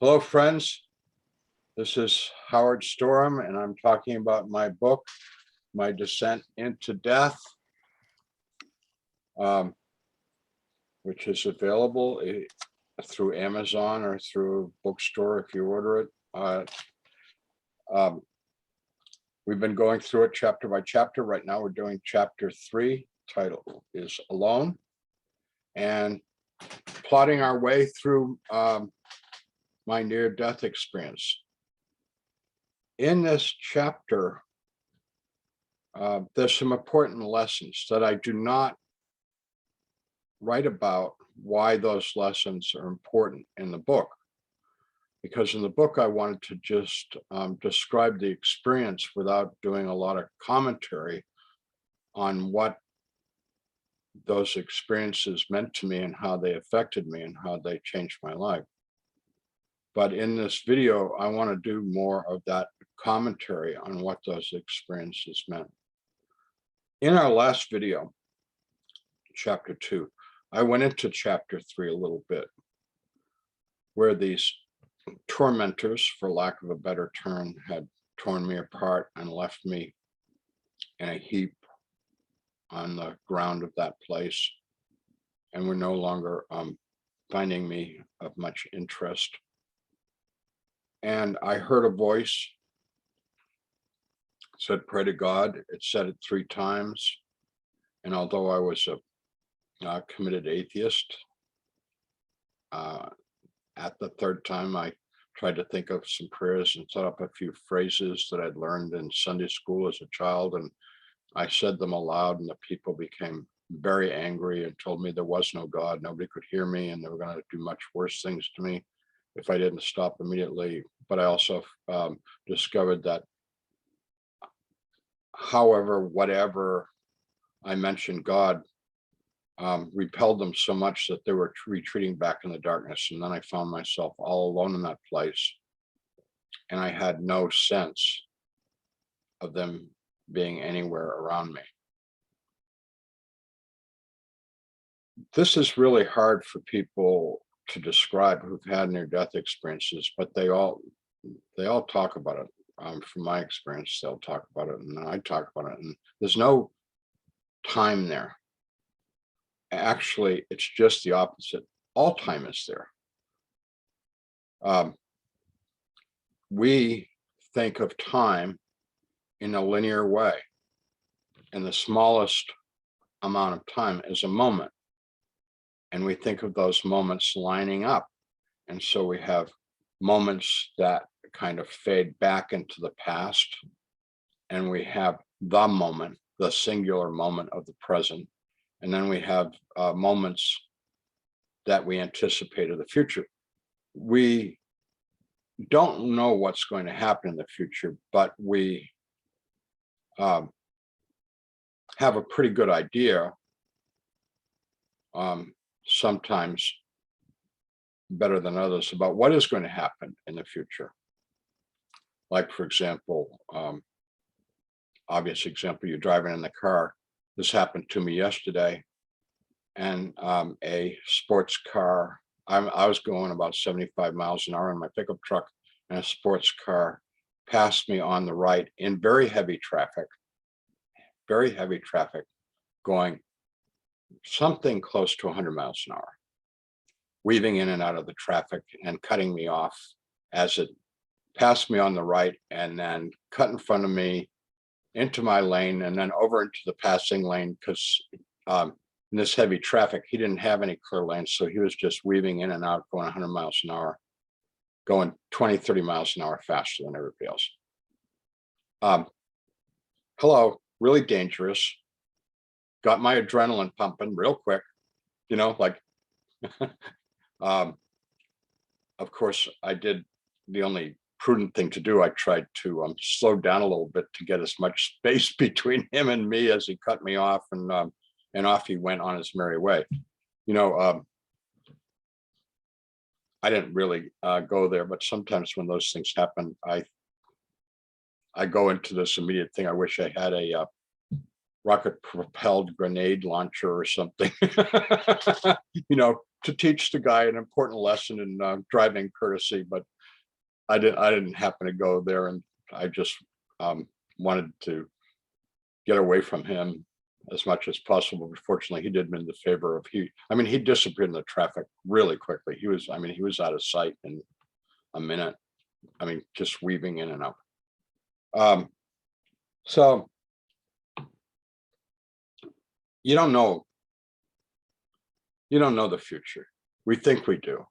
Hello, friends. This is Howard Storm, and I'm talking about my book, My Descent into Death, which is available through Amazon or through a bookstore if you order it. We've been going through it chapter by chapter. Right now, we're doing chapter 3. Title is Alone, and plotting our way through my near-death experience. In this chapter, there's some important lessons that I do not write about why those lessons are important in the book. Because in the book, I wanted to just describe the experience without doing a lot of commentary on what those experiences meant to me and how they affected me and how they changed my life. But in this video, I want to do more of that commentary on what those experiences meant. In our last video, chapter 2, I went into chapter 3 a little bit, where these tormentors, for lack of a better term, had torn me apart and left me in a heap on the ground of that place, and were no longer finding me of much interest. And I heard a voice, said, "Pray to God." It said it 3 times. And although I was a committed atheist, at the 3rd time, I tried to think of some prayers and thought up a few phrases that I'd learned in Sunday school as a child. And I said them aloud, and the people became very angry and told me there was no God, nobody could hear me, and they were going to do much worse things to me if I didn't stop immediately. But I also discovered that whatever I mentioned God repelled them so much that they were retreating back in the darkness. And then I found myself all alone in that place, and I had no sense of them being anywhere around me. This is really hard for people to describe who've had near-death experiences, but they all talk about it. From my experience, they'll talk about it, and I talk about it, and there's no time there. Actually, it's just the opposite. All time is there. We think of time in a linear way, and the smallest amount of time is a moment. And we think of those moments lining up. And so we have moments that kind of fade back into the past, and we have the moment, the singular moment of the present. And then we have moments that we anticipate of the future. We don't know what's going to happen in the future, but we have a pretty good idea, sometimes better than others, about what is going to happen in the future. Like, for example, obvious example, you're driving in the car. This happened to me yesterday, and a sports car, I was going about 75 miles an hour in my pickup truck, and a sports car passed me on the right in very heavy traffic, going something close to 100 miles an hour, weaving in and out of the traffic and cutting me off as it passed me on the right, and then cut in front of me into my lane, and then over into the passing lane, because in this heavy traffic, he didn't have any clear lanes, so he was just weaving in and out, going 100 miles an hour, going 20, 30 miles an hour faster than everybody else. Hello, really dangerous. Got my adrenaline pumping real quick, like, of course, I did the only prudent thing to do. I tried to slow down a little bit to get as much space between him and me as he cut me off, and off he went on his merry way. I didn't really go there, but sometimes when those things happen, I go into this immediate thing. I wish I had a rocket propelled grenade launcher or something, to teach the guy an important lesson in driving courtesy. But I didn't happen to go there, and I just wanted to get away from him as much as possible. But fortunately, he did me the favor of he disappeared in the traffic really quickly. He was out of sight in a minute. Just weaving in and out. Um, so you don't know, the future. We think we do.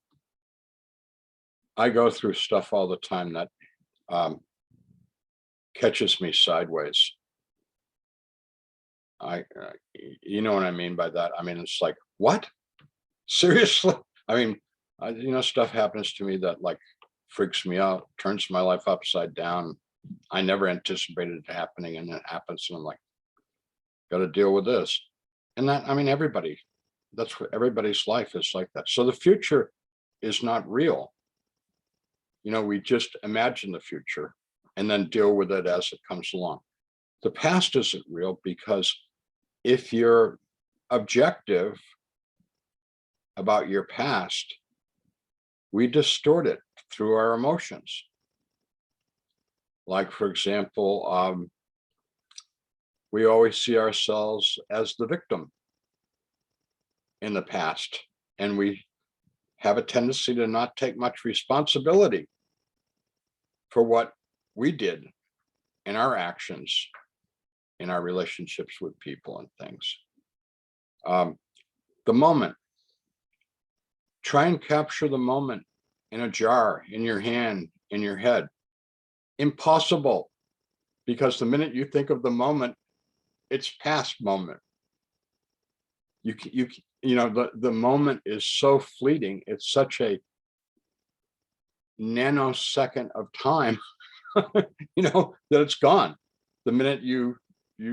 I go through stuff all the time that catches me sideways. You know what I mean by that? It's like, what? Seriously? Stuff happens to me that like freaks me out, turns my life upside down. I never anticipated it happening, and it happens, and I'm like, got to deal with this. And that's what everybody's life is like that. So the future is not real. We just imagine the future and then deal with it as it comes along. The past isn't real, because if you're objective about your past, we distort it through our emotions. Like, for example, we always see ourselves as the victim in the past, and we have a tendency to not take much responsibility for what we did in our actions, in our relationships with people and things. The moment. Try and capture the moment in a jar, in your hand, in your head. Impossible, because the minute you think of the moment, it's past moment. The moment is so fleeting. It's such a nanosecond of time, that it's gone the minute you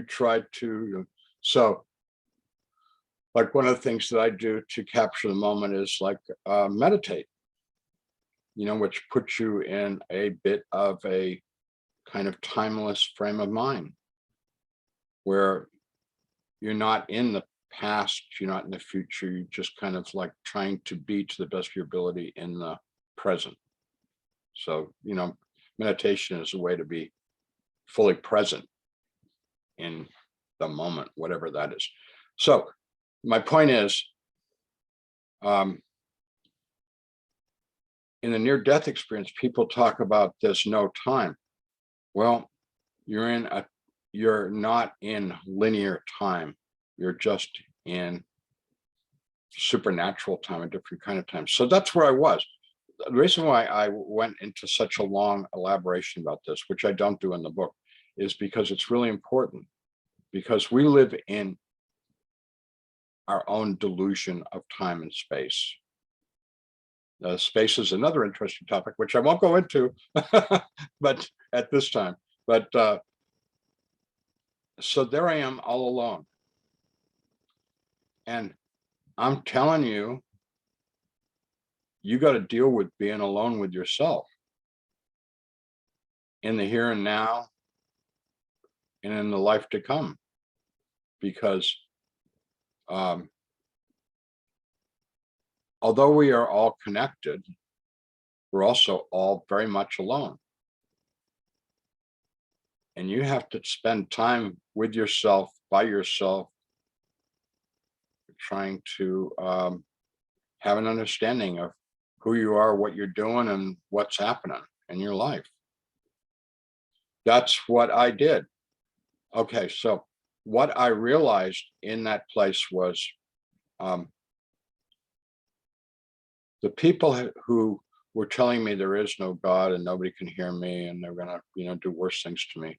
try to. So, like, one of the things that I do to capture the moment is like meditate, which puts you in a bit of a kind of timeless frame of mind, where you're not in the past, you're not in the future, you're just kind of like trying to be, to the best of your ability, in the present. So, meditation is a way to be fully present in the moment, whatever that is. So my point is, in the near-death experience, people talk about there's no time. Well, you're not in linear time. You're just in supernatural time, a different kind of time. So that's where I was. The reason why I went into such a long elaboration about this, which I don't do in the book, is because it's really important, because we live in our own delusion of time and space. Space is another interesting topic, which I won't go into, but at this time. But so there I am, all alone. And I'm telling you, you got to deal with being alone with yourself in the here and now and in the life to come. Because although we are all connected, we're also all very much alone. And you have to spend time with yourself, by yourself, trying to have an understanding of who you are, what you're doing, and what's happening in your life. That's what I did. Okay, so what I realized in that place was the people who were telling me there is no God and nobody can hear me and they're gonna, do worse things to me.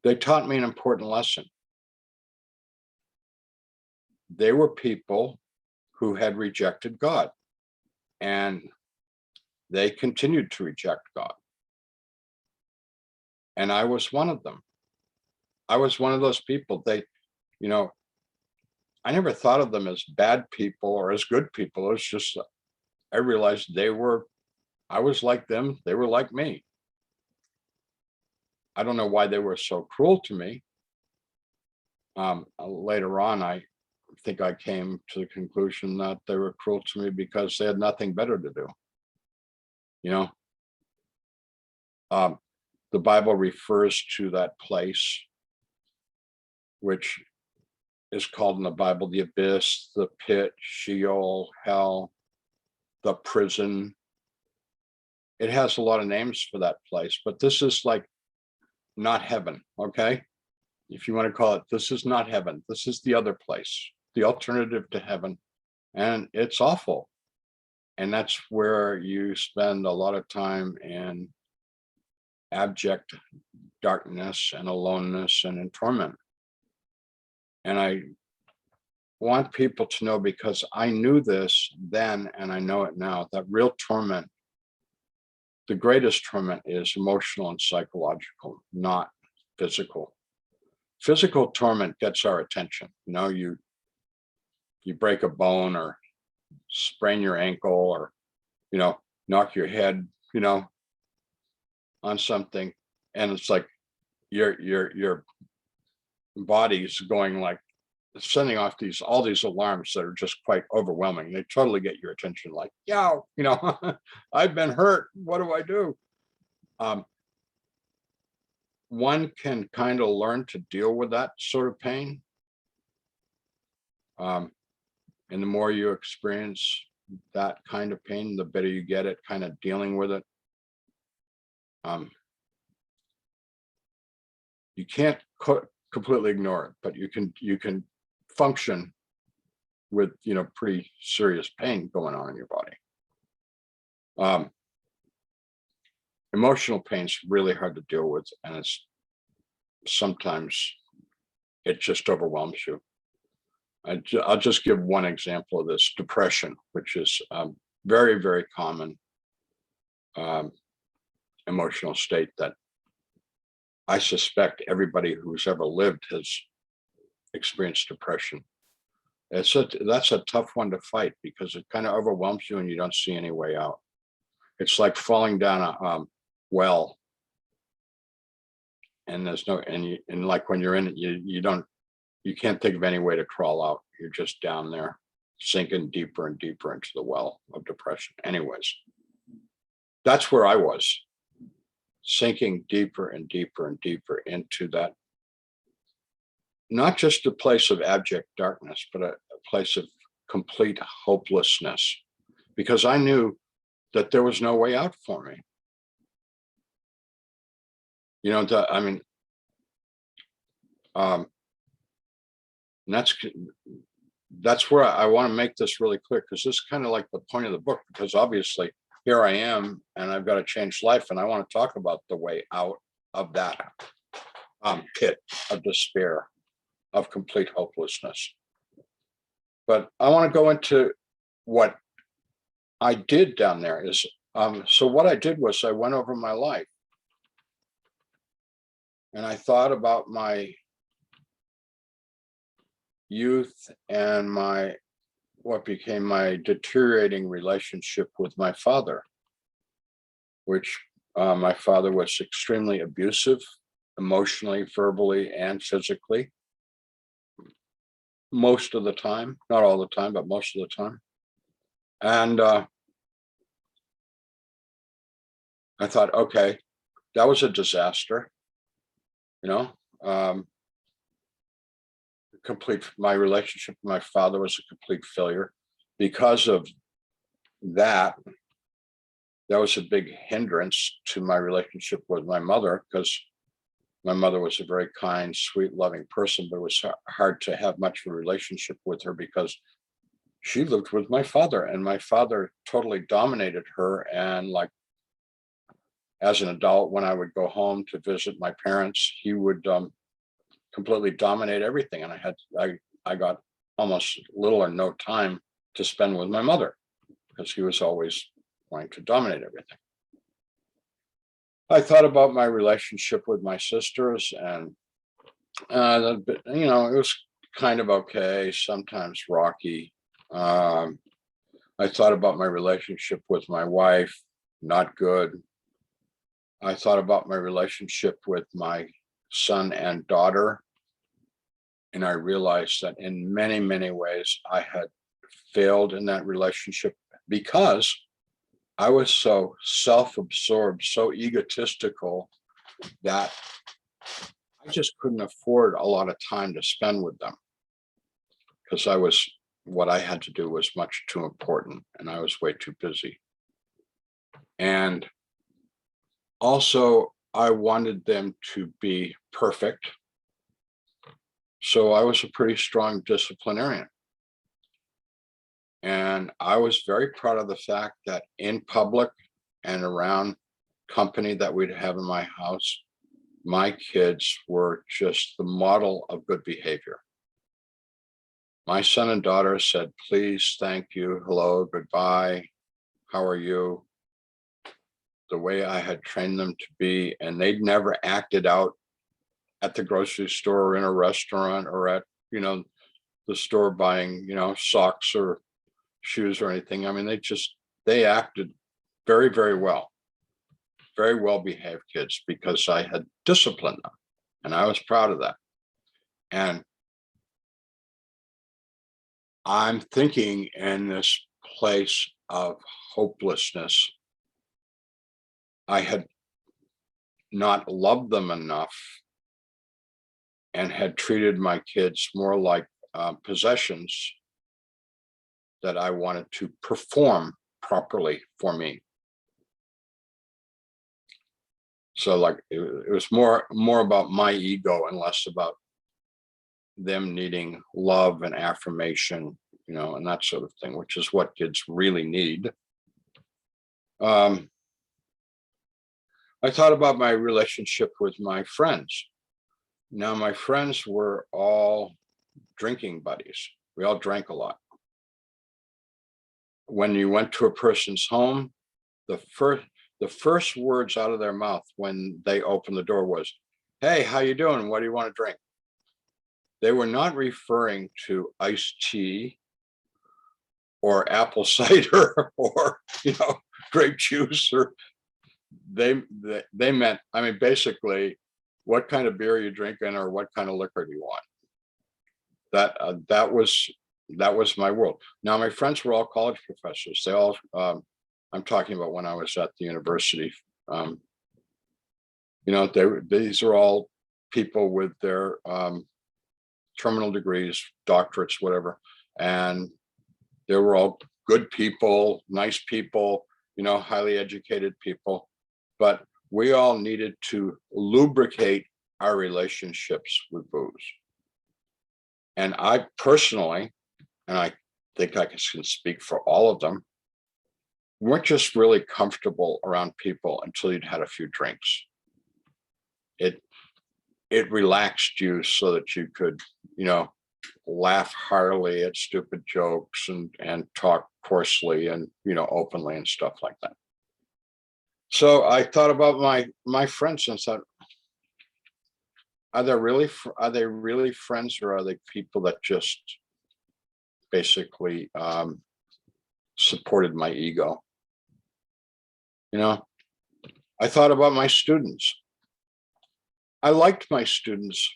They taught me an important lesson. They were people who had rejected God, and they continued to reject God. And I was one of them. I was one of those people. I never thought of them as bad people or as good people. It was just, I realized I was like them, they were like me. I don't know why they were so cruel to me. Later on, I think I came to the conclusion that they were cruel to me because they had nothing better to do. Um, the Bible refers to that place, which is called in the Bible the abyss, the pit, Sheol, hell, the prison. It has a lot of names for that place, but this is like not heaven, okay? If you want to call it, this is not heaven. This is the other place, the alternative to heaven. And it's awful. And that's where you spend a lot of time in abject darkness and aloneness and in torment. And I want people to know, because I knew this then and I know it now, that real torment, the greatest torment, is emotional and psychological, not physical. Physical torment gets our attention. You break a bone or sprain your ankle or, knock your head, on something. And it's like your body's going like, sending off all these alarms that are just quite overwhelming. They totally get your attention, like, yeah, I've been hurt. What do I do? One can kind of learn to deal with that sort of pain. And the more you experience that kind of pain, the better you get at kind of dealing with it. You can't completely ignore it, but you can function with pretty serious pain going on in your body. Emotional pain is really hard to deal with, and sometimes it just overwhelms you. I'll just give one example of this: depression, which is very, very common emotional state that I suspect everybody who's ever lived has experienced depression. That's a tough one to fight, because it kind of overwhelms you and you don't see any way out. It's like falling down a well, and there's no, and like when you're in it, you can't think of any way to crawl out. You're just down there, sinking deeper and deeper into the well of depression. Anyways, that's where I was, sinking deeper and deeper and deeper into that, not just a place of abject darkness, but a place of complete hopelessness, because I knew that there was no way out for me. That's where I want to make this really clear, because this is kind of like the point of the book, because obviously here I am and I've got to change life, and I want to talk about the way out of that pit of despair, of complete hopelessness. But I want to go into what I did down there. So what I did was I went over my life, and I thought about my youth and what became my deteriorating relationship with my father, which my father was extremely abusive, emotionally, verbally, and physically. Most of the time, not all the time, but most of the time. And I thought, okay, that was a disaster. My relationship with my father was a complete failure. Because of that was a big hindrance to my relationship with my mother, because my mother was a very kind, sweet, loving person, but it was hard to have much of a relationship with her because she lived with my father, and my father totally dominated her. And like, as an adult, when I would go home to visit my parents, he would completely dominate everything, and I got almost little or no time to spend with my mother, because he was always wanting to dominate everything. I thought about my relationship with my sisters, and it was kind of okay, sometimes rocky. I thought about my relationship with my wife, not good. I thought about my relationship with my son and daughter, and I realized that in many, many ways I had failed in that relationship, because I was so self-absorbed, so egotistical that I just couldn't afford a lot of time to spend with them because what I had to do was much too important and I was way too busy. And also, I wanted them to be perfect. So I was a pretty strong disciplinarian. And I was very proud of the fact that in public and around company that we'd have in my house, my kids were just the model of good behavior. My son and daughter said, please, thank you, hello, goodbye, how are you? The way I had trained them to be, and they'd never acted out at the grocery store or in a restaurant or at, the store buying, socks or shoes or anything. I mean, they acted very, very well behaved kids because I had disciplined them and I was proud of that. And I'm thinking in this place of hopelessness, I had not loved them enough and had treated my kids more like possessions that I wanted to perform properly for me. So like it was more about my ego and less about them needing love and affirmation, and that sort of thing, which is what kids really need. I thought about my relationship with my friends. Now, my friends were all drinking buddies. We all drank a lot. When you went to a person's home, the first words out of their mouth when they opened the door was, "Hey, how you doing? What do you want to drink?" They were not referring to iced tea or apple cider or grape juice, or they meant, I mean, basically, what kind of beer are you drinking or what kind of liquor do you want? That was my world. Now my friends were all college professors. They all I'm talking about when I was at the university. These are all people with their terminal degrees, doctorates, whatever, and they were all good people, nice people, highly educated people. But we all needed to lubricate our relationships with booze. And I personally, and I think I can speak for all of them, weren't just really comfortable around people until you'd had a few drinks. It relaxed you so that you could, laugh heartily at stupid jokes and talk coarsely and, openly and stuff like that. So I thought about my friends and thought, are they really friends, or are they people that just basically supported my ego? I thought about my students. I liked my students,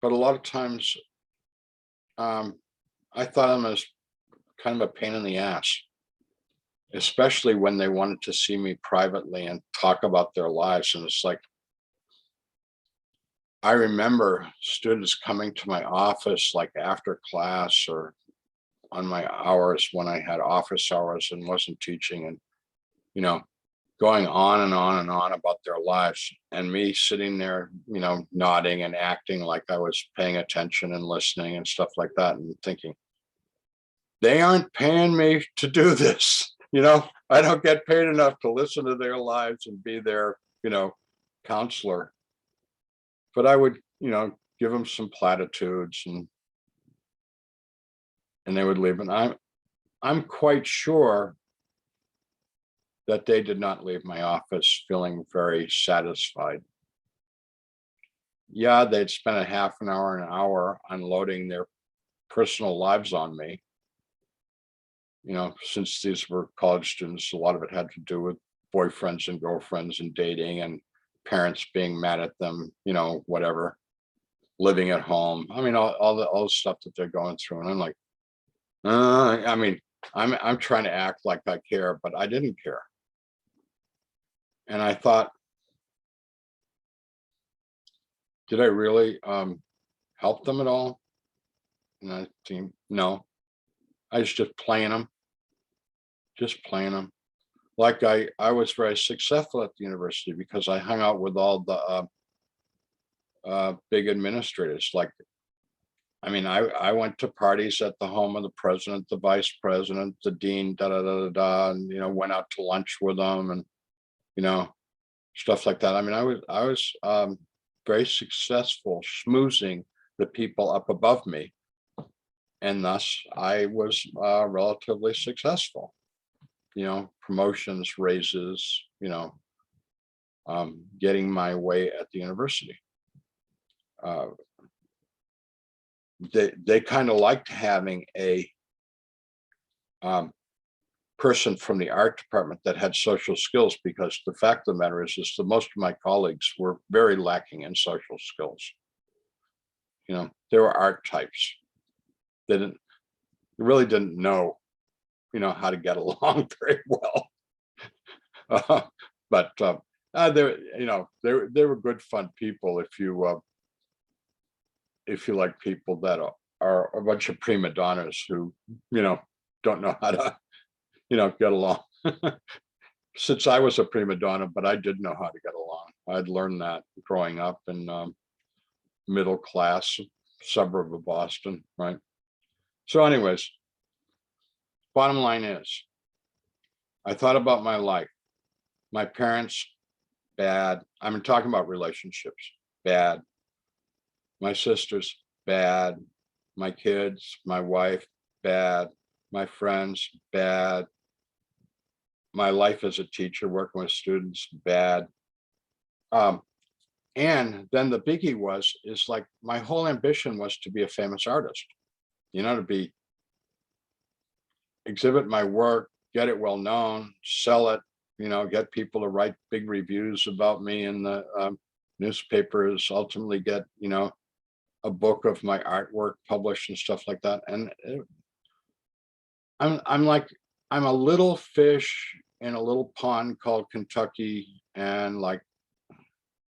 but a lot of times I thought of them as kind of a pain in the ass, especially when they wanted to see me privately and talk about their lives. And it's like, I remember students coming to my office like after class or on my hours when I had office hours and wasn't teaching, and going on and on and on about their lives, and me sitting there, nodding and acting like I was paying attention and listening and stuff like that, and thinking, they aren't paying me to do this. I don't get paid enough to listen to their lives and be their, counselor. But I would, give them some platitudes and they would leave. And I'm quite sure that they did not leave my office feeling very satisfied. Yeah, they'd spent a half an hour unloading their personal lives on me. Since these were college students, a lot of it had to do with boyfriends and girlfriends and dating and parents being mad at them, whatever, living at home. I mean, all the stuff that they're going through. And I'm like, I mean, I'm trying to act like I care, but I didn't care. And I thought, did I really help them at all? And I think, no, I was just playing them, just playing them. Like I was very successful at the university because I hung out with all the big administrators. Like, I mean, I went to parties at the home of the president, the vice president, the dean, da da da da da, and went out to lunch with them, and you know, stuff like that. I mean, I was very successful schmoozing the people up above me, and thus I was relatively successful. Promotions, raises, getting my way at the university. Uh, they kind of liked having a person from the art department that had social skills, because the fact of the matter is that most of my colleagues were very lacking in social skills. They were art types. They really didn't know, how to get along very well. But they were good, fun people if you like people that are a bunch of prima donnas who, don't know how to, get along. Since I was a prima donna, but I did know how to get along. I'd learned that growing up in middle class suburb of Boston, right? So anyways, bottom line is, I thought about my life. My parents, bad. I'm talking about relationships, bad. My sisters, bad. My kids, my wife, bad. My friends, bad. My life as a teacher working with students, bad. And then the biggie is like my whole ambition was to be a famous artist, to exhibit my work, get it well known, sell it, get people to write big reviews about me in the newspapers, ultimately get, a book of my artwork published and stuff like that. And I'm a little fish in a little pond called Kentucky, and like,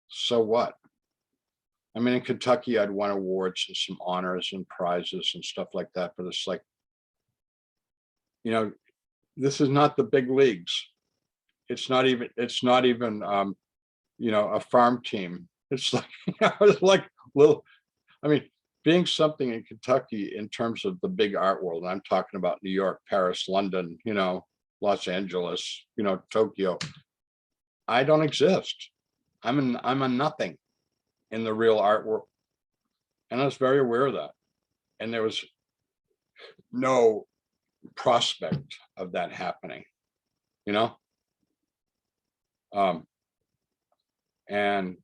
so what? I mean, in Kentucky, I'd won awards and some honors and prizes and stuff like that, but it's like, this is not the big leagues. It's not even a farm team. It's like, it's like little, I mean, being something in Kentucky in terms of the big art world, I'm talking about New York, Paris, London, Los Angeles, Tokyo. I don't exist. I'm a nothing in the real art world. And I was very aware of that. And there was no prospect of that happening, you know? And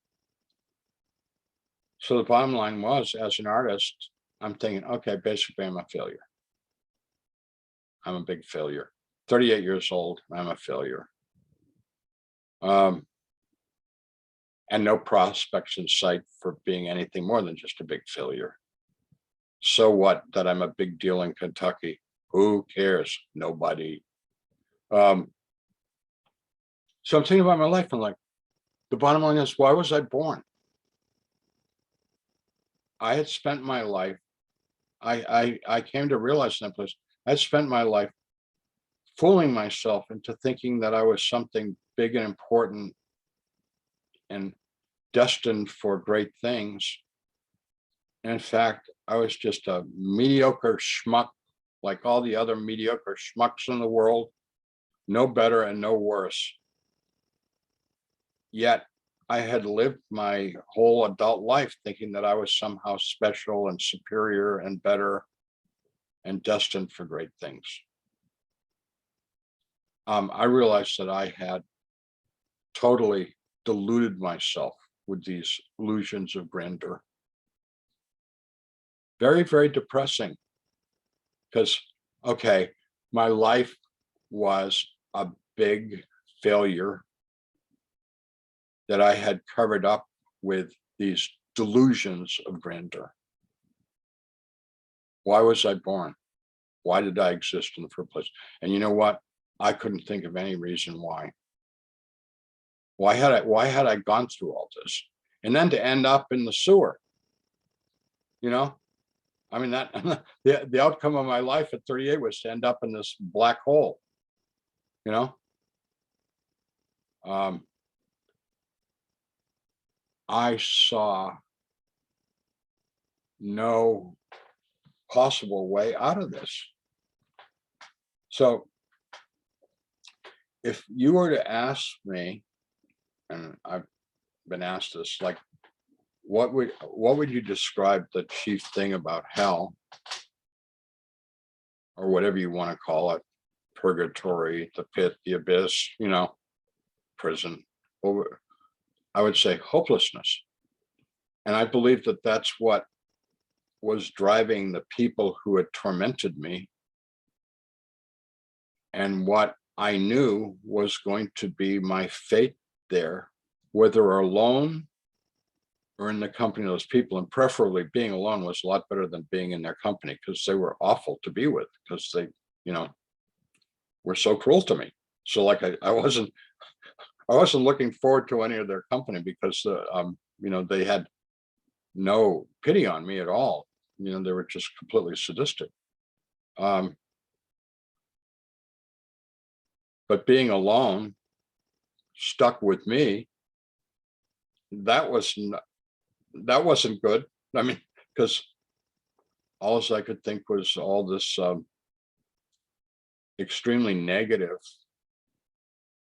so the bottom line was, as an artist, I'm thinking, okay, basically I'm a failure. I'm a big failure. 38 years old, I'm a failure. And no prospects in sight for being anything more than just a big failure. So what that I'm a big deal in Kentucky? Who cares? Nobody. So I'm thinking about my life, and like, the bottom line is, why was I born? I had spent my life, I came to realize in that place, I spent my life fooling myself into thinking that I was something big and important and destined for great things. And in fact, I was just a mediocre schmuck, like all the other mediocre schmucks in the world, no better and no worse. Yet I had lived my whole adult life thinking that I was somehow special and superior and better and destined for great things. I realized that I had totally deluded myself with these illusions of grandeur. Very, very depressing, because, okay, my life was a big failure that I had covered up with these delusions of grandeur. Why was I born? Why did I exist in the first place? And you know what? I couldn't think of any reason why. Why had I gone through all this? And then to end up in the sewer, you know? I mean, that the outcome of my life at 38 was to end up in this black hole, you know? Um, I saw no possible way out of this. So if you were to ask me, and I've been asked this, like, what would you describe the chief thing about hell, or whatever you want to call it, purgatory, the pit, the abyss, prison? Well, I would say hopelessness. And I believe that that's what was driving the people who had tormented me, and what I knew was going to be my fate there, whether alone or in the company of those people. And preferably being alone was a lot better than being in their company, because they were awful to be with, because they, were so cruel to me. So like I wasn't looking forward to any of their company, because they had no pity on me at all. They were just completely sadistic. But being alone, stuck with me, that wasn't good. I mean, because all I could think was all this extremely negative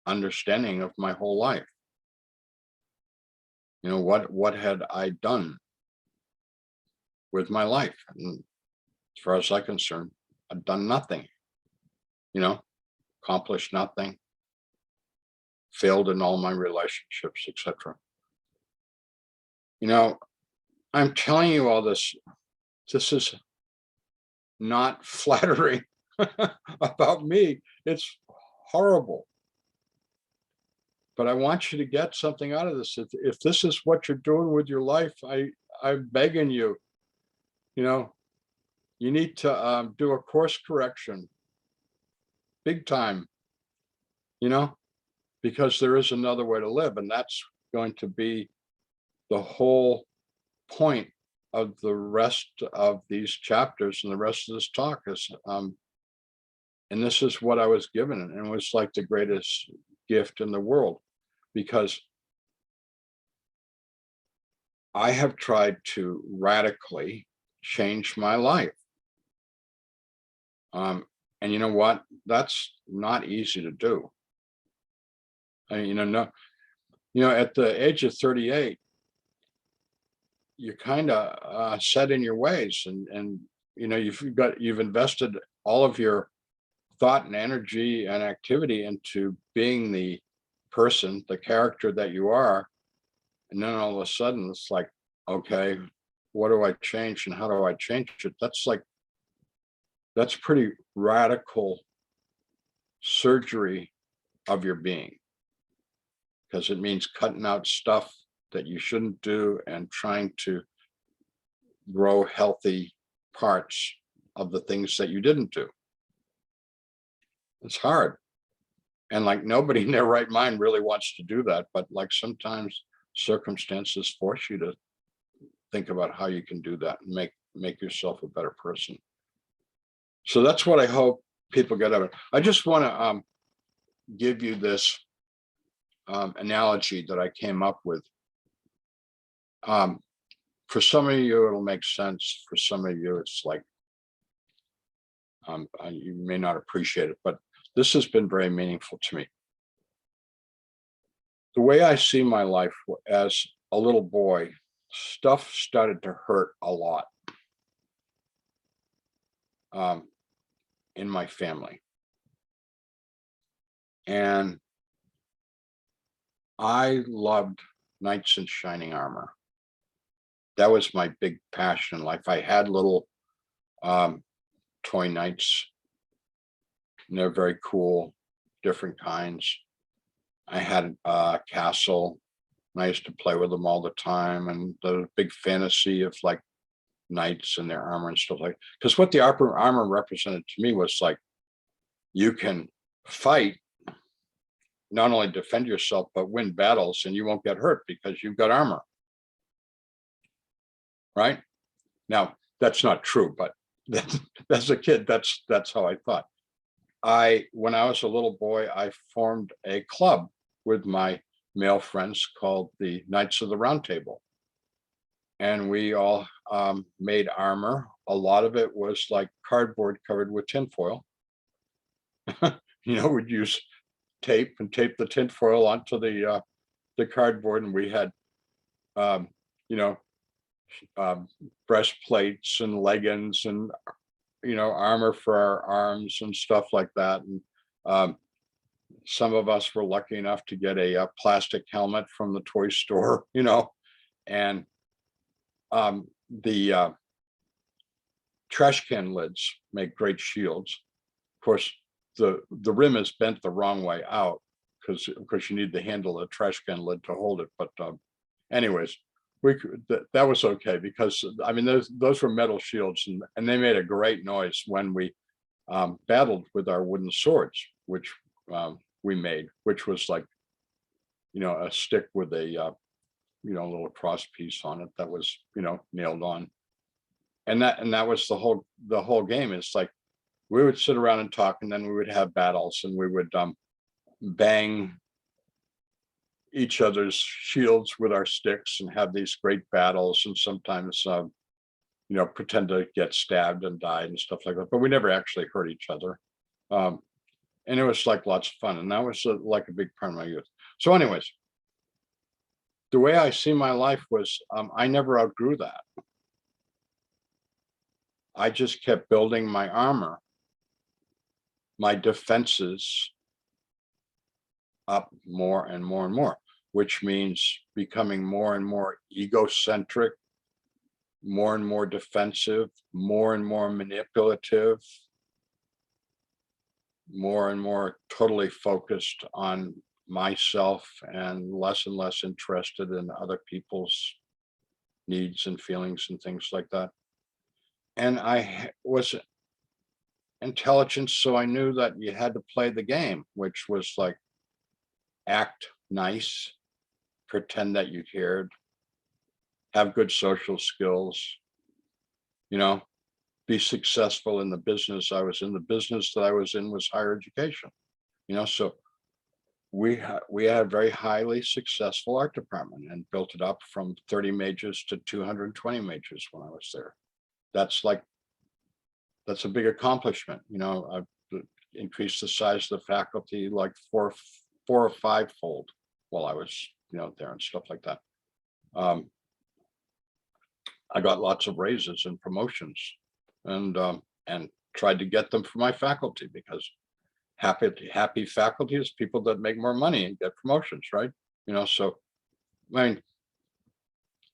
understanding of my whole life. What had I done with my life? And as far as I'm concerned, I'd done nothing, accomplished nothing, failed in all my relationships, etc. I'm telling you all this. This is not flattering about me. It's horrible. But I want you to get something out of this. If this is what you're doing with your life, I'm begging you, you need to do a course correction, big time, because there is another way to live. And that's going to be the whole point of the rest of these chapters and the rest of this talk is, and this is what I was given, and it was like the greatest gift in the world, because I have tried to radically change my life. And you know what? That's not easy to do. I mean, at the age of 38, you're kind of set in your ways, and you've invested all of your thought and energy and activity into being the person, the character that you are. And then all of a sudden it's like, okay, what do I change, and how do I change it? That's pretty radical surgery of your being, because it means cutting out stuff that you shouldn't do and trying to grow healthy parts of the things that you didn't do. It's hard. And like nobody in their right mind really wants to do that. But like sometimes circumstances force you to think about how you can do that and make yourself a better person. So that's what I hope people get out of it. I just want to give you this analogy that I came up with. For some of you, it'll make sense. For some of you, it's like, you may not appreciate it, but this has been very meaningful to me. The way I see my life as a little boy, stuff started to hurt a lot in my family. And I loved knights in shining armor. That was my big passion in life. I had little toy knights, and they're very cool, different kinds. I had a castle, and I used to play with them all the time. And the big fantasy of like knights and their armor and stuff like, because what the armor represented to me was like, you can fight, not only defend yourself, but win battles, and you won't get hurt because you've got armor. Right? Now, that's not true, but as a kid, that's how I thought. When I was a little boy, I formed a club with my male friends called the Knights of the Round Table. And we all made armor. A lot of it was like cardboard covered with tinfoil. We'd use tape and tape the tinfoil onto the cardboard, and we had um, you know breastplates and leggings and armor for our arms and stuff like that. And some of us were lucky enough to get a plastic helmet from the toy store, and the trash can lids make great shields. Of course, the rim is bent the wrong way out because of course you need the handle of the trash can lid to hold it. But anyways, that was okay, because I mean those were metal shields, and they made a great noise when we battled with our wooden swords, which we made, which was like a stick with a little cross piece on it that was nailed on, and that was the whole game. It's like we would sit around and talk, and then we would have battles, and we would bang each other's shields with our sticks and have these great battles, and sometimes pretend to get stabbed and died and stuff like that, but we never actually hurt each other. And it was like lots of fun, and that was like a big part of my youth. So anyways, the way I see my life was I never outgrew that. I just kept building my armor, my defenses up more and more and more, which means becoming more and more egocentric, more and more defensive, more and more manipulative, more and more totally focused on myself, and less interested in other people's needs and feelings and things like that. And I was intelligent, so I knew that you had to play the game, which was like act nice, pretend that you cared, have good social skills, be successful in the business I was in. The business that I was in was higher education, so we had a very highly successful art department and built it up from 30 majors to 220 majors when I was there. That's a big accomplishment. I've increased the size of the faculty like four or five-fold while I was there and stuff like that. I got lots of raises and promotions, and tried to get them for my faculty, because happy faculty is people that make more money and get promotions, right? So I mean,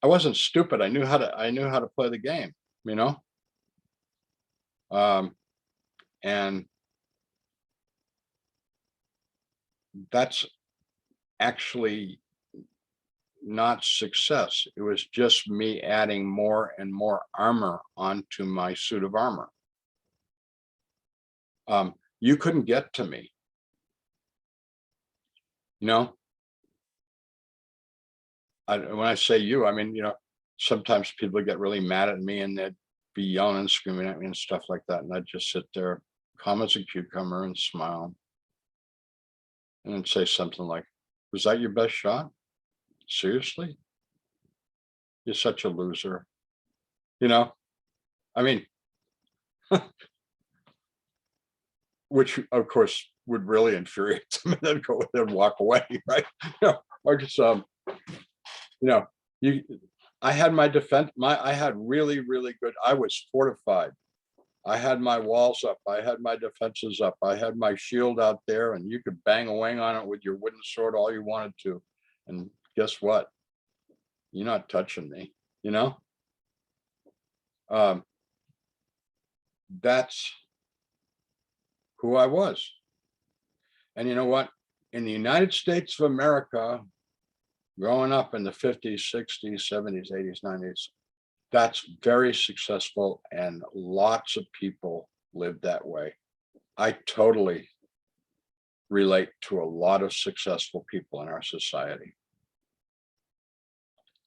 I wasn't stupid. I knew how to play the game, and that's actually not success. It was just me adding more and more armor onto my suit of armor. You couldn't get to me, when I say you, I mean, sometimes people get really mad at me and they'd be yelling and screaming at me and stuff like that, and I'd just sit there calm as a cucumber and smile and then say something like, was that your best shot? Seriously? You're such a loser. I mean, which of course would really infuriate them, and then go and walk away, right? Or just I had my defense, I had really, really good, I was fortified. I had my walls up, I had my defenses up, I had my shield out there, and you could bang away on it with your wooden sword all you wanted to. And guess what? You're not touching me, that's who I was. And you know what? In the United States of America, growing up in the 50s, 60s, 70s, 80s, 90s, That's very successful, and lots of people live that way. I totally relate to a lot of successful people in our society.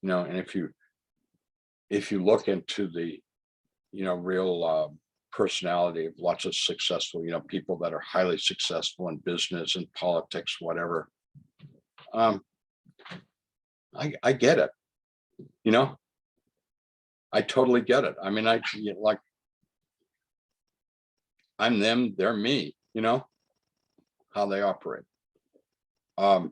And if you look into the real personality of lots of successful people that are highly successful in business and politics, whatever, um I get it. you know I totally get it. I mean, like, I'm them, they're me, how they operate. um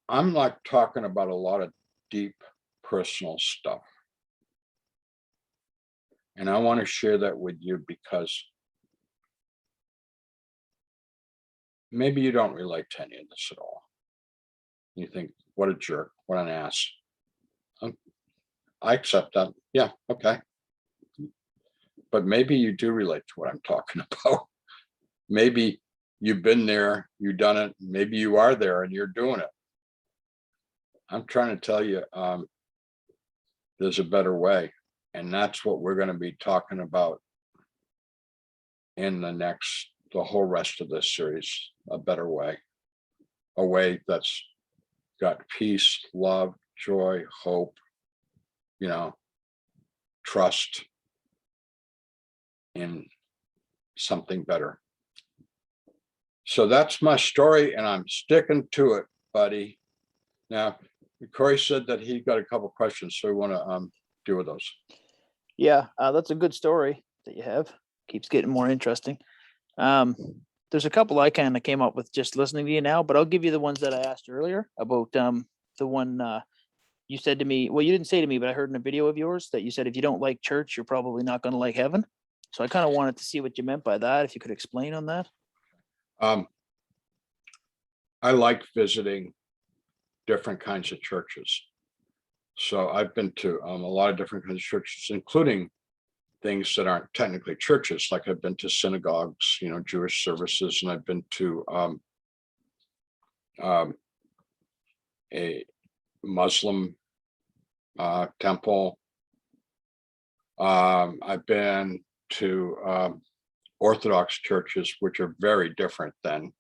I'm like talking about a lot of deep personal stuff, and I want to share that with you because maybe you don't relate to any of this at all. You think, what a jerk, what an ass. Um, I accept that. Yeah, okay. But maybe you do relate to what I'm talking about. Maybe you've been there, you've done it. Maybe you are there and you're doing it. I'm trying to tell you, there's a better way. And that's what we're going to be talking about in the whole rest of this series. A better way, a way that's got peace, love, joy, hope, you know, trust in something better. So that's my story, and I'm sticking to it, buddy. Now, Corey said that he got a couple questions, so we want to deal with those. Yeah, that's a good story that you have. Keeps getting more interesting. There's a couple I kind of came up with just listening to you now, but I'll give you the ones that I asked earlier about the one you said to me. Well, you didn't say to me, but I heard in a video of yours that you said if you don't like church, you're probably not going to like heaven. So I kind of wanted to see what you meant by that. If you could explain on that. I like visiting different kinds of churches. So I've been to a lot of different kinds of churches, including things that aren't technically churches. Like I've been to synagogues, Jewish services, and I've been to a Muslim temple. I've been to Orthodox churches, which are very different than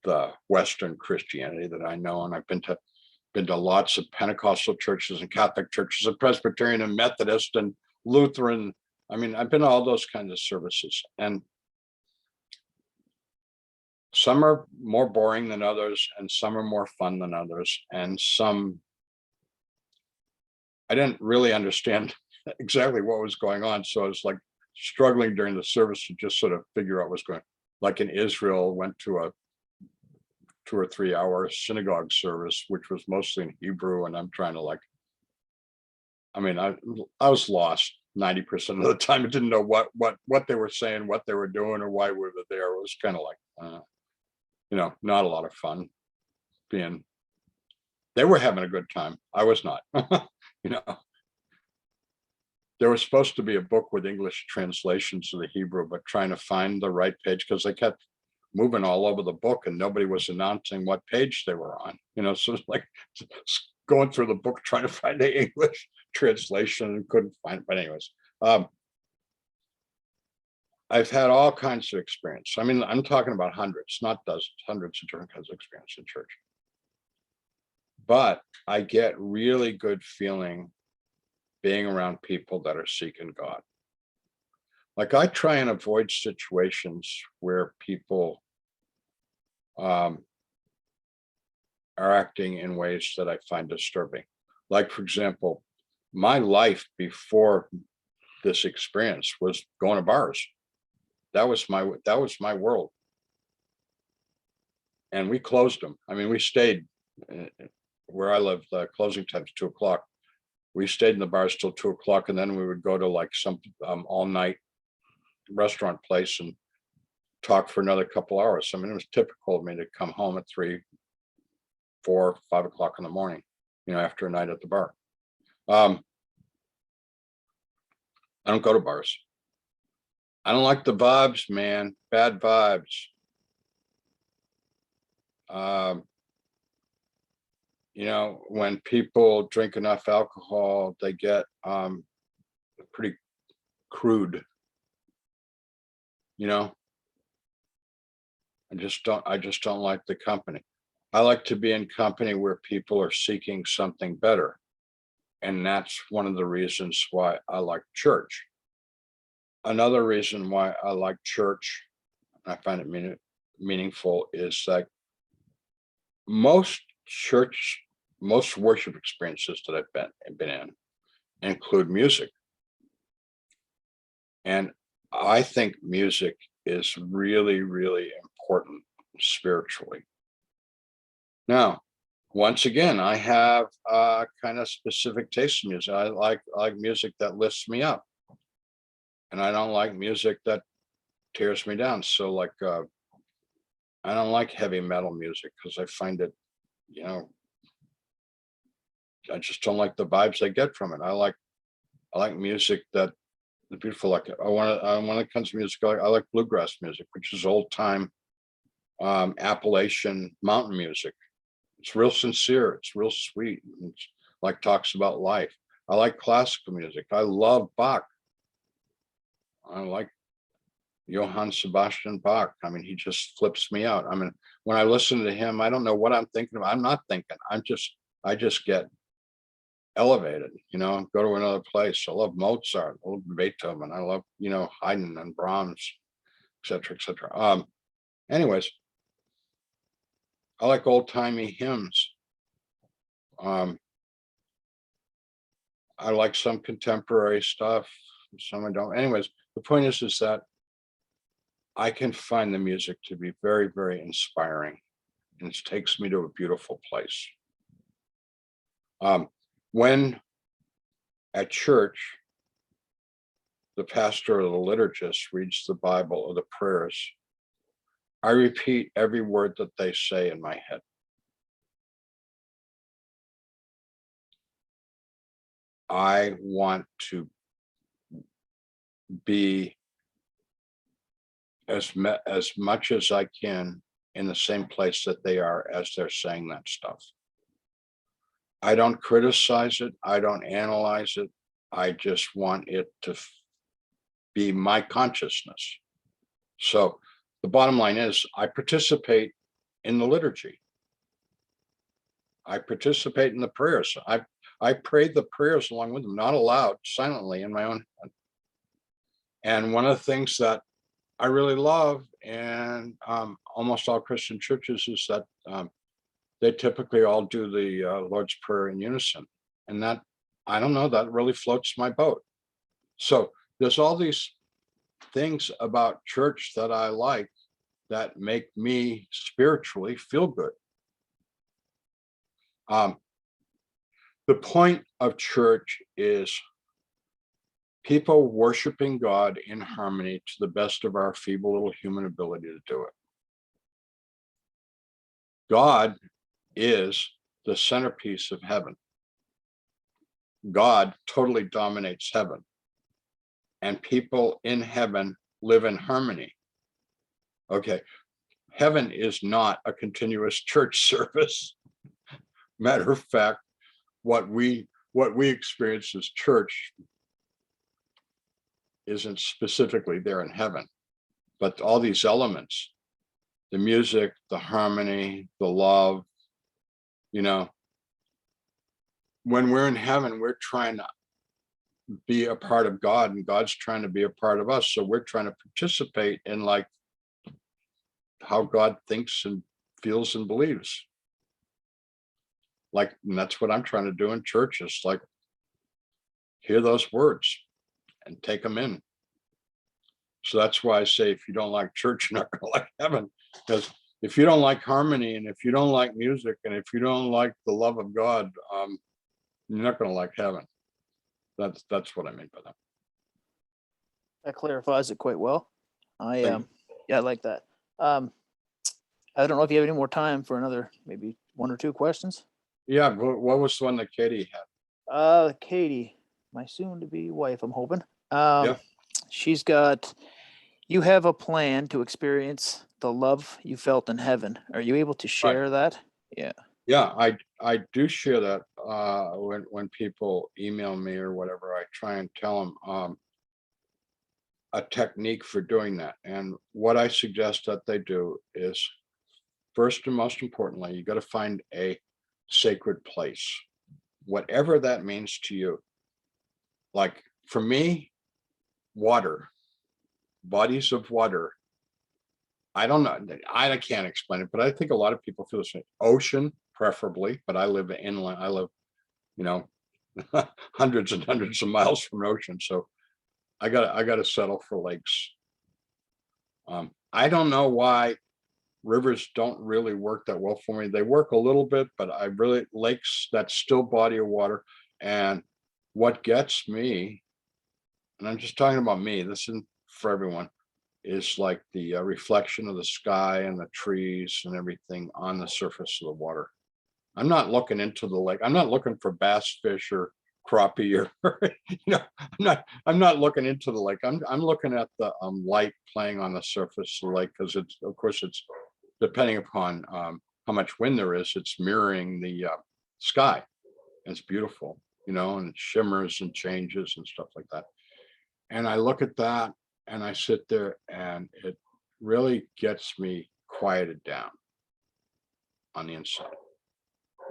the Western Christianity that I know. And I've been to lots of Pentecostal churches and Catholic churches and Presbyterian and Methodist and Lutheran. I mean, I've been to all those kinds of services, and some are more boring than others, and some are more fun than others, and some I didn't really understand exactly what was going on. So I was like struggling during the service to just sort of figure out what's going on. Like in Israel, went to a 2 or 3 hour synagogue service, which was mostly in Hebrew. And I'm trying to I was lost 90% of the time. I didn't know what they were saying, what they were doing, or why we were there. It was kind of like, not a lot of fun they were having a good time. I was not. There was supposed to be a book with English translations of the Hebrew, but trying to find the right page, because they kept moving all over the book and nobody was announcing what page they were on. So it's like going through the book trying to find the English translation and couldn't find it. But anyways, I've had all kinds of experience. I mean, I'm talking about hundreds, not dozens, hundreds of different kinds of experience in church. But I get really good feeling being around people that are seeking God. Like I try and avoid situations where people are acting in ways that I find disturbing. Like, for example, my life before this experience was going to bars. That was my world. And we closed them. I mean, we stayed where I live, the closing time's 2:00. We stayed in the bars till 2:00, and then we would go to like some all night restaurant place and talk for another couple hours. I mean, it was typical of me to come home at 3, 4, 5 o'clock in the morning, after a night at the bar. I don't go to bars. I don't like the vibes, man. Bad vibes. when people drink enough alcohol, they get pretty crude, you know. I just don't like the company. I like to be in company where people are seeking something better. And that's one of the reasons why I like church. Another reason why I like church, I find it meaningful, is that most church, most worship experiences that I've been in include music. And I think music is really, really important spiritually. Now, once again, I have a kind of specific taste in music. I like music that lifts me up, and I don't like music that tears me down. So, like, I don't like heavy metal music because I find it, you know, I just don't like the vibes I get from it. I like music that the beautiful. Like, when it comes to music, I like bluegrass music, which is old time Appalachian mountain music. It's real sincere. It's real sweet. It's like talks about life. I like classical music. I love Bach. I like Johann Sebastian Bach. I mean, he just flips me out. I mean, when I listen to him, I don't know what I'm thinking of. I'm not thinking. I just get elevated, go to another place. I love Mozart, I love Beethoven. I love, Haydn and Brahms, et cetera, et cetera. Anyways, I like old timey hymns. I like some contemporary stuff, some I don't. Anyways, the point is that I can find the music to be very, very inspiring, and it takes me to a beautiful place. When at church, the pastor or the liturgist reads the Bible or the prayers, I repeat every word that they say in my head. I want to be as much as I can in the same place that they are as they're saying that stuff. I don't criticize it. I don't analyze it. I just want it to be my consciousness. So the bottom line is I participate in the liturgy. I participate in the prayers. I pray the prayers along with them, not aloud, silently in my own head. And one of the things that I really love, and almost all Christian churches, is that they typically all do the Lord's Prayer in unison. And that, I don't know, that really floats my boat. So there's all these things about church that I like that make me spiritually feel good. The point of church is people worshiping God in harmony to the best of our feeble little human ability to do it. God is the centerpiece of heaven. God totally dominates heaven, and people in heaven live in harmony. Okay, heaven is not a continuous church service. Matter of fact, what we experience as church isn't specifically there in heaven, but all these elements, the music, the harmony, the love, when we're in heaven, we're trying to be a part of God, and God's trying to be a part of us. So we're trying to participate in like how God thinks and feels and believes. Like, and that's what I'm trying to do in churches, like hear those words and take them in. So that's why I say, if you don't like church, you're not going to like heaven. Because if you don't like harmony, and if you don't like music, and if you don't like the love of God, you're not going to like heaven. That's what I mean by that. That clarifies it quite well. Yeah, I like that. I don't know if you have any more time for another, maybe one or two questions. Yeah, what was the one that Katie had? Katie, my soon-to-be wife, I'm hoping. Yeah. She's got, you have a plan to experience the love you felt in heaven. Are you able to share that? Yeah. Yeah, I do share that when people email me or whatever. I try and tell them a technique for doing that. And what I suggest that they do is, first and most importantly, you got to find a sacred place, whatever that means to you. Like for me, water, bodies of water. I don't know. I can't explain it, but I think a lot of people feel the same. Ocean, preferably, but I live inland. I live, you know, hundreds and hundreds of miles from an ocean. So I gotta settle for lakes. I don't know why rivers don't really work that well for me. They work a little bit, but I really lakes, that still body of water. And what gets me, and I'm just talking about me, this isn't for everyone, is like the reflection of the sky and the trees and everything on the surface of the water. I'm not looking into the lake. I'm not looking for bass fish or crappie or I'm not looking into the lake. I'm looking at the light playing on the surface of the lake, because it's, of course, it's depending upon how much wind there is, it's mirroring the sky. And it's beautiful, and it shimmers and changes and stuff like that. And I look at that and I sit there, and it really gets me quieted down on the inside.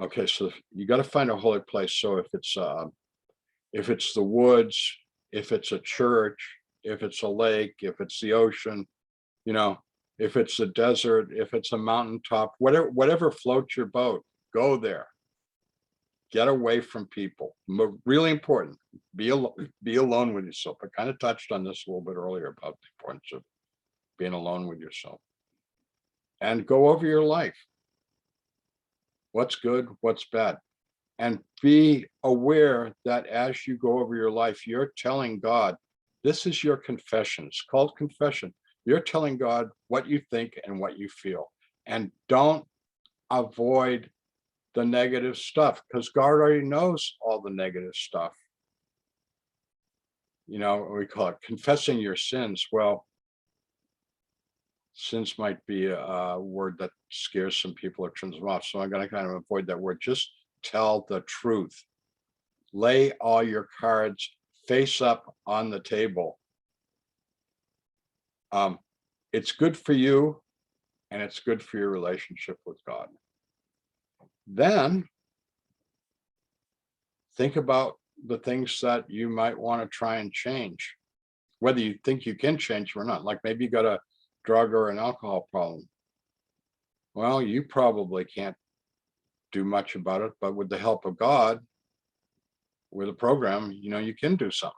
Okay, so you got to find a holy place. So if it's the woods, if it's a church, if it's a lake, if it's the ocean, you know, if it's a desert, if it's a mountaintop, whatever floats your boat, go there. Get away from people. Really important. Be alone with yourself. I kind of touched on this a little bit earlier about the importance of being alone with yourself. And go over your life. What's good, what's bad. And be aware that as you go over your life, you're telling God, this is your confession. It's called confession. You're telling God what you think and what you feel. And don't avoid the negative stuff, because God already knows all the negative stuff. We call it confessing your sins. Well, sins might be a word that scares some people or turns them off. So I'm going to kind of avoid that word. Just tell the truth. Lay all your cards face up on the table. It's good for you, and it's good for your relationship with God. Then think about the things that you might want to try and change, whether you think you can change them or not. Like maybe you got a drug or an alcohol problem. Well, you probably can't do much about it, but with the help of God, with a program, you can do something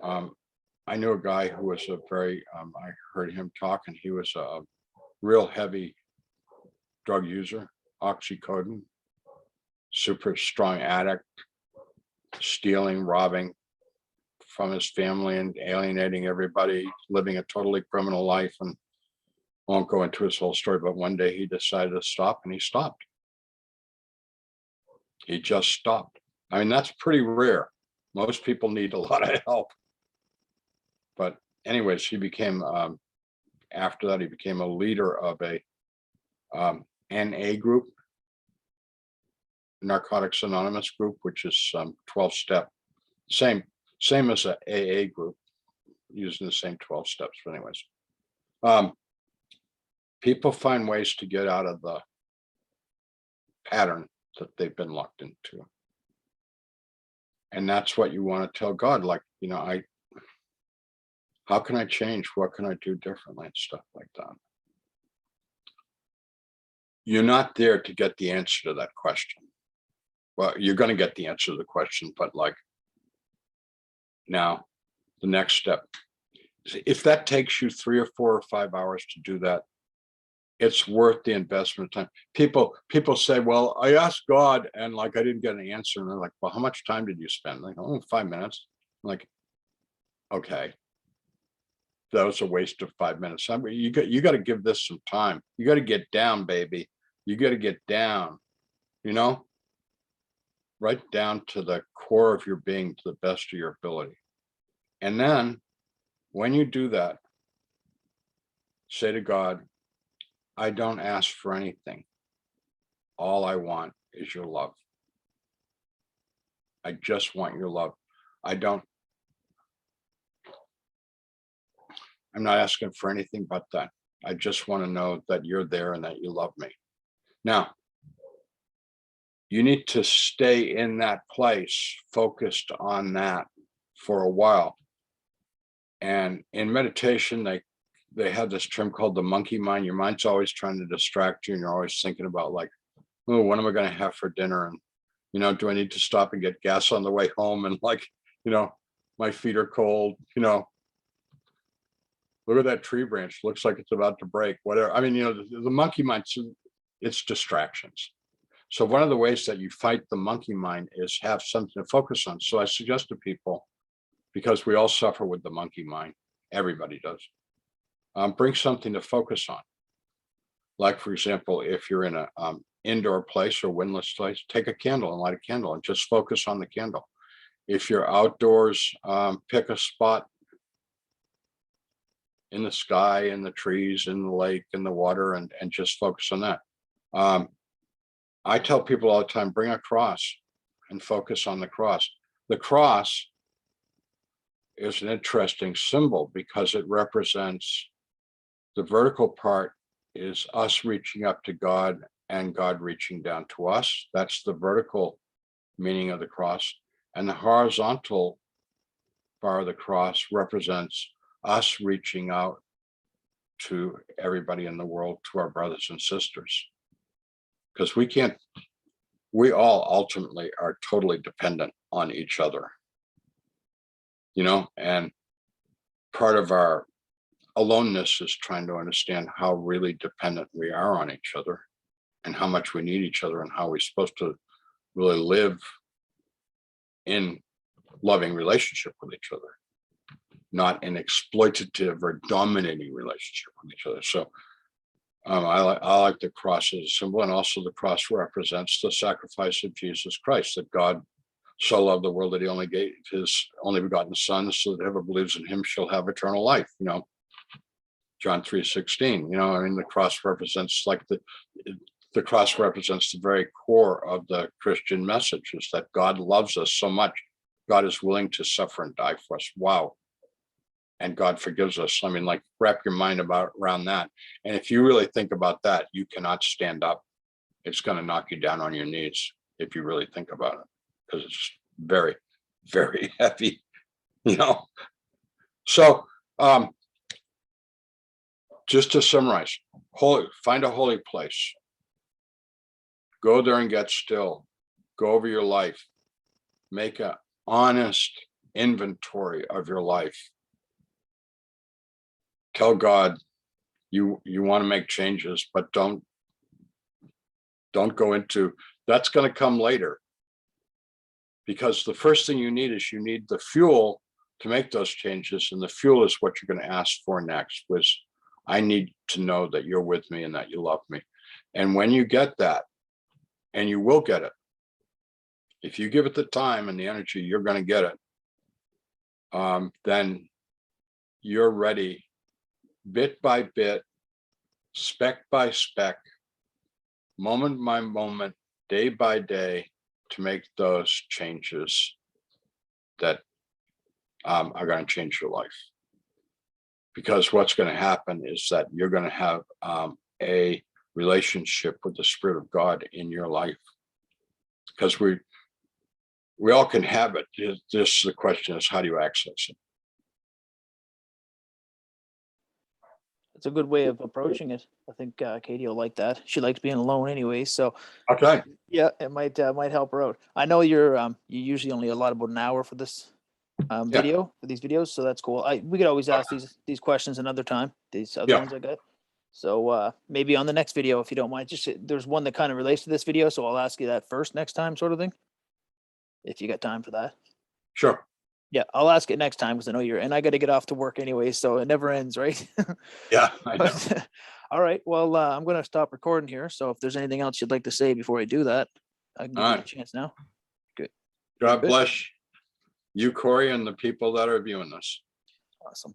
about it. I knew a guy who was a very, I heard him talk, and he was a real heavy drug user, oxycodone, super strong addict, stealing, robbing from his family and alienating everybody, living a totally criminal life. And I won't go into his whole story, but one day he decided to stop, and he stopped. He just stopped. I mean, that's pretty rare. Most people need a lot of help. But anyways, he became, after that, he became a leader of a NA group, Narcotics Anonymous group, which is 12-step, same as a AA group, using the same 12 steps. But anyways, people find ways to get out of the pattern that they've been locked into. And that's what you want to tell God, like, how can I change? What can I do differently? And stuff like that. You're not there to get the answer to that question. Well, you're going to get the answer to the question, but like, now the next step, if that takes you 3 or 4 or 5 hours to do that, it's worth the investment of time. People say, well, I asked God and like I didn't get an answer. And they're like, well, how much time did you spend? Like, oh, 5 minutes. I'm like, okay, that was a waste of 5 minutes. I mean, you got to give this some time. You got to get down, baby. You got to get down, right down to the core of your being, to the best of your ability. And then when you do that, say to God, I don't ask for anything. all I want is your love. I just want your love. I'm not asking for anything but that. I just want to know that you're there and that you love me. Now, you need to stay in that place, focused on that for a while. And in meditation, they have this term called the monkey mind. Your mind's always trying to distract you, and you're always thinking about, like, oh, what am I going to have for dinner? And, do I need to stop and get gas on the way home? And, like, my feet are cold, look at that tree branch, looks like it's about to break, whatever. I mean, the monkey mind, it's distractions. So one of the ways that you fight the monkey mind is have something to focus on. So I suggest to people, because we all suffer with the monkey mind, everybody does, bring something to focus on. Like, for example, if you're in a indoor place or windless place, take a candle and light a candle and just focus on the candle. If you're outdoors, pick a spot in the sky, in the trees, in the lake, in the water, and just focus on that. I tell people all the time, bring a cross and focus on the cross. The cross is an interesting symbol because it represents the vertical part is us reaching up to God and God reaching down to us. That's the vertical meaning of the cross. And the horizontal bar of the cross represents us reaching out to everybody in the world, to our brothers and sisters. Because we all ultimately are totally dependent on each other, and part of our aloneness is trying to understand how really dependent we are on each other and how much we need each other and how we're supposed to really live in loving relationship with each other, not an exploitative or dominating relationship with each other. So I like the cross as a symbol, and also the cross represents the sacrifice of Jesus Christ, that God so loved the world that he only gave his only begotten son, so that whoever believes in him shall have eternal life. John 3:16. The cross represents the cross represents the very core of the Christian message, is that God loves us so much. God is willing to suffer and die for us. Wow. And God forgives us. I mean, wrap your mind around that. And if you really think about that, you cannot stand up. It's going to knock you down on your knees if you really think about it, because it's very, very heavy, So just to summarize, find a holy place. Go there and get still. Go over your life. Make an honest inventory of your life. Tell God you want to make changes, but don't go into that's going to come later. Because the first thing you need the fuel to make those changes, and the fuel is what you're going to ask for next, was I need to know that you're with me and that you love me. And when you get that, and you will get it, if you give it the time and the energy, you're going to get it. Then you're ready, bit by bit, speck by speck, moment by moment, day by day, to make those changes that are going to change your life. Because what's going to happen is that you're going to have a relationship with the Spirit of God in your life. Because we all can have it. Just the question is, how do you access it? It's a good way of approaching it. I think Katie will like that. She likes being alone anyway, so Okay. yeah, it might help her out. I know you usually only allot about an hour for this video, for these videos, so that's cool. We could always ask these questions another time. These other ones I got. So maybe on the next video, if you don't mind, just there's one that kind of relates to this video, so I'll ask you that first next time, sort of thing. If you got time for that. Sure. Yeah, I'll ask it next time because I know and I got to get off to work anyway, so it never ends, right? Yeah, I know. All right. Well, I'm going to stop recording here. So if there's anything else you'd like to say before I do that, I can give you a chance now. Good. God bless you, Corey, and the people that are viewing this. Awesome.